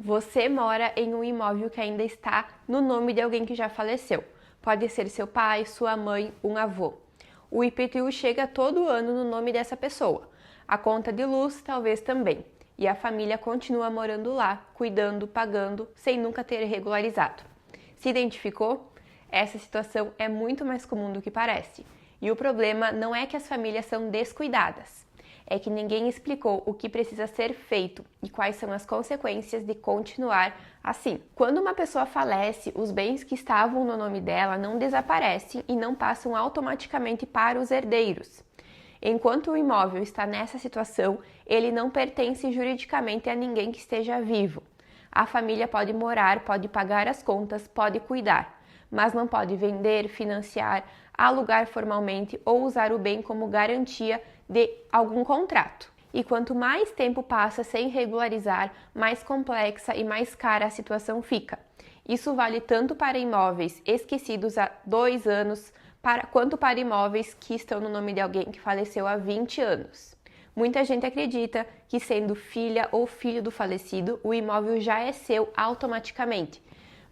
Você mora em um imóvel que ainda está no nome de alguém que já faleceu. Pode ser seu pai, sua mãe, um avô. O IPTU chega todo ano no nome dessa pessoa. A conta de luz talvez também. E a família continua morando lá, cuidando, pagando, sem nunca ter regularizado. Se identificou? Essa situação é muito mais comum do que parece. E o problema não é que as famílias são descuidadas. É que ninguém explicou o que precisa ser feito e quais são as consequências de continuar assim. Quando uma pessoa falece, os bens que estavam no nome dela não desaparecem e não passam automaticamente para os herdeiros. Enquanto o imóvel está nessa situação, ele não pertence juridicamente a ninguém que esteja vivo. A família pode morar, pode pagar as contas, pode cuidar, mas não pode vender, financiar, alugar formalmente ou usar o bem como garantia de algum contrato. E quanto mais tempo passa sem regularizar, mais complexa e mais cara a situação fica. Isso vale tanto para imóveis esquecidos há 2 anos, quanto para imóveis que estão no nome de alguém que faleceu há 20 anos. Muita gente acredita que, sendo filha ou filho do falecido, o imóvel já é seu automaticamente.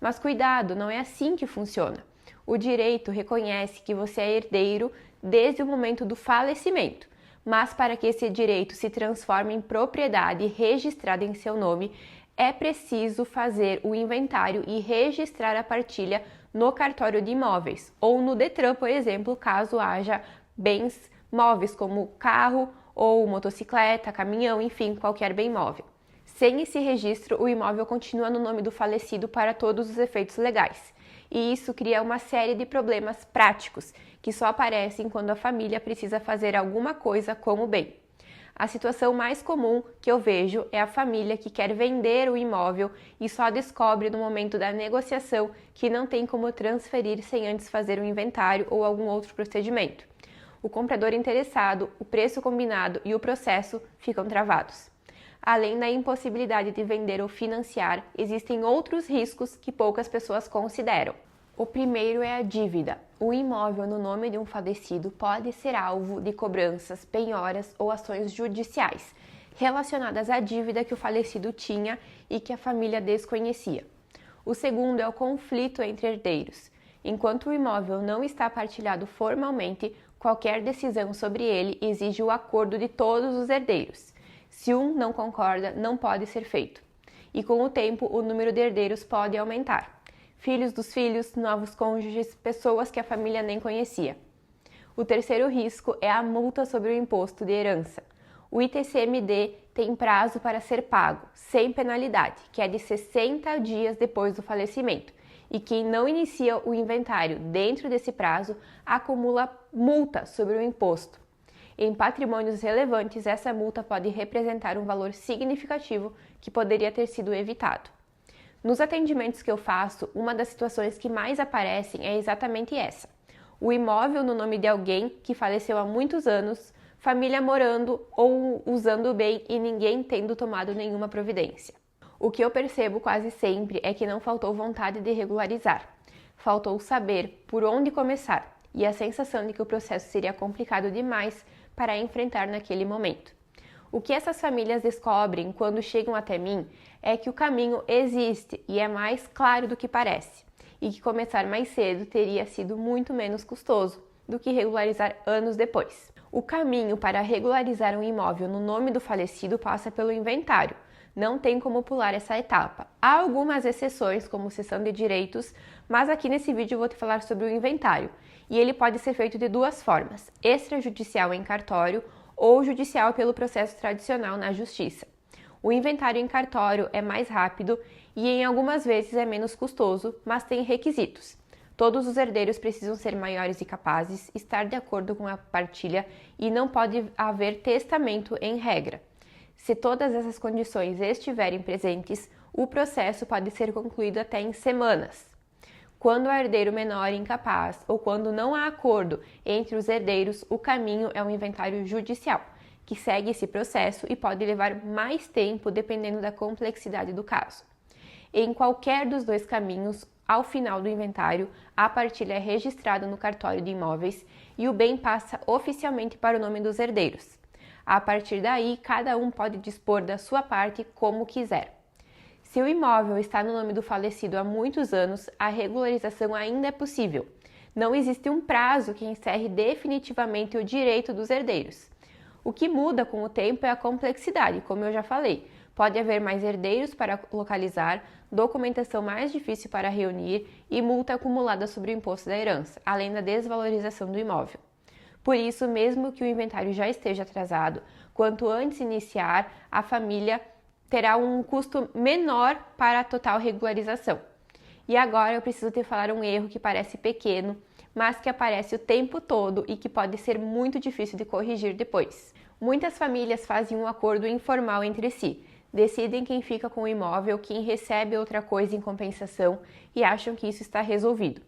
Mas cuidado, não é assim que funciona. O direito reconhece que você é herdeiro desde o momento do falecimento, mas para que esse direito se transforme em propriedade registrada em seu nome, é preciso fazer o inventário e registrar a partilha no cartório de imóveis, ou no Detran, por exemplo, caso haja bens móveis como carro ou motocicleta, caminhão, enfim, qualquer bem móvel. Sem esse registro, o imóvel continua no nome do falecido para todos os efeitos legais. E isso cria uma série de problemas práticos que só aparecem quando a família precisa fazer alguma coisa com o bem. A situação mais comum que eu vejo é a família que quer vender o imóvel e só descobre no momento da negociação que não tem como transferir sem antes fazer um inventário ou algum outro procedimento. O comprador interessado, o preço combinado e o processo ficam travados. Além da impossibilidade de vender ou financiar, existem outros riscos que poucas pessoas consideram. O primeiro é a dívida. O imóvel no nome de um falecido pode ser alvo de cobranças, penhoras ou ações judiciais relacionadas à dívida que o falecido tinha e que a família desconhecia. O segundo é o conflito entre herdeiros. Enquanto o imóvel não está partilhado formalmente, qualquer decisão sobre ele exige o acordo de todos os herdeiros. Se um não concorda, não pode ser feito. E com o tempo, o número de herdeiros pode aumentar. Filhos dos filhos, novos cônjuges, pessoas que a família nem conhecia. O terceiro risco é a multa sobre o imposto de herança. O ITCMD tem prazo para ser pago, sem penalidade, que é de 60 dias depois do falecimento. E quem não inicia o inventário dentro desse prazo acumula multa sobre o imposto. Em patrimônios relevantes, essa multa pode representar um valor significativo que poderia ter sido evitado. Nos atendimentos que eu faço, uma das situações que mais aparecem é exatamente essa. O imóvel no nome de alguém que faleceu há muitos anos, família morando ou usando bem e ninguém tendo tomado nenhuma providência. O que eu percebo quase sempre é que não faltou vontade de regularizar. Faltou saber por onde começar e a sensação de que o processo seria complicado demais para enfrentar naquele momento. O que essas famílias descobrem quando chegam até mim é que o caminho existe e é mais claro do que parece, e que começar mais cedo teria sido muito menos custoso do que regularizar anos depois. O caminho para regularizar um imóvel no nome do falecido passa pelo inventário. Não tem como pular essa etapa. Há algumas exceções, como cessão de direitos, mas aqui nesse vídeo eu vou te falar sobre o inventário. E ele pode ser feito de 2 formas: extrajudicial em cartório ou judicial pelo processo tradicional na justiça. O inventário em cartório é mais rápido e em algumas vezes é menos custoso, mas tem requisitos. Todos os herdeiros precisam ser maiores e capazes, estar de acordo com a partilha e não pode haver testamento em regra. Se todas essas condições estiverem presentes, o processo pode ser concluído até em semanas. Quando há herdeiro menor e incapaz ou quando não há acordo entre os herdeiros, o caminho é um inventário judicial, que segue esse processo e pode levar mais tempo dependendo da complexidade do caso. Em qualquer dos 2 caminhos, ao final do inventário, a partilha é registrada no cartório de imóveis e o bem passa oficialmente para o nome dos herdeiros. A partir daí, cada um pode dispor da sua parte como quiser. Se o imóvel está no nome do falecido há muitos anos, a regularização ainda é possível. Não existe um prazo que encerre definitivamente o direito dos herdeiros. O que muda com o tempo é a complexidade, como eu já falei. Pode haver mais herdeiros para localizar, documentação mais difícil para reunir e multa acumulada sobre o imposto da herança, além da desvalorização do imóvel. Por isso, mesmo que o inventário já esteja atrasado, quanto antes iniciar, a família terá um custo menor para a total regularização. E agora eu preciso te falar um erro que parece pequeno, mas que aparece o tempo todo e que pode ser muito difícil de corrigir depois. Muitas famílias fazem um acordo informal entre si, decidem quem fica com o imóvel, quem recebe outra coisa em compensação e acham que isso está resolvido.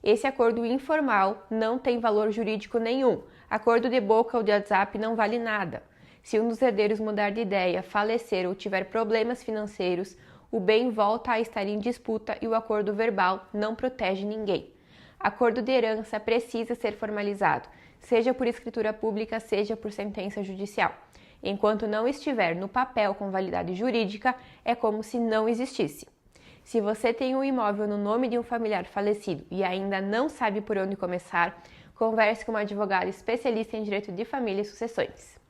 Esse acordo informal não tem valor jurídico nenhum. Acordo de boca ou de WhatsApp não vale nada. Se um dos herdeiros mudar de ideia, falecer ou tiver problemas financeiros, o bem volta a estar em disputa e o acordo verbal não protege ninguém. Acordo de herança precisa ser formalizado, seja por escritura pública, seja por sentença judicial. Enquanto não estiver no papel com validade jurídica, é como se não existisse. Se você tem um imóvel no nome de um familiar falecido e ainda não sabe por onde começar, converse com uma advogada especialista em direito de família e sucessões.